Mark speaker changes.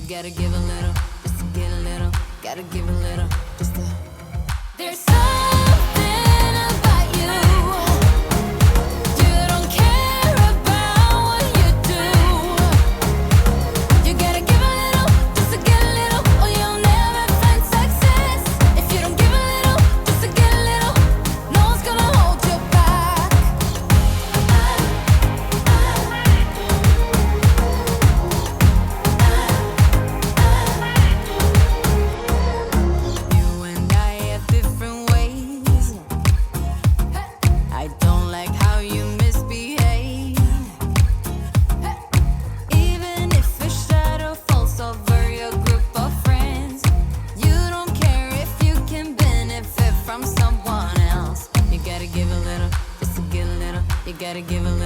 Speaker 1: Gotta give a little, just to get a little. Gotta give a little, just to. There's something about you. You don't care about what you do. You gotta give a little, just to get a little, or you'll never find success. If you don't give a little, just to get a little, no one's gonna hold you back. You and I have different ways. I don't like how you misbehave. Even if a shadow falls over your group of friends, you don't care if you can benefit from someone else. You gotta give a little, just to get a little. You gotta give a little.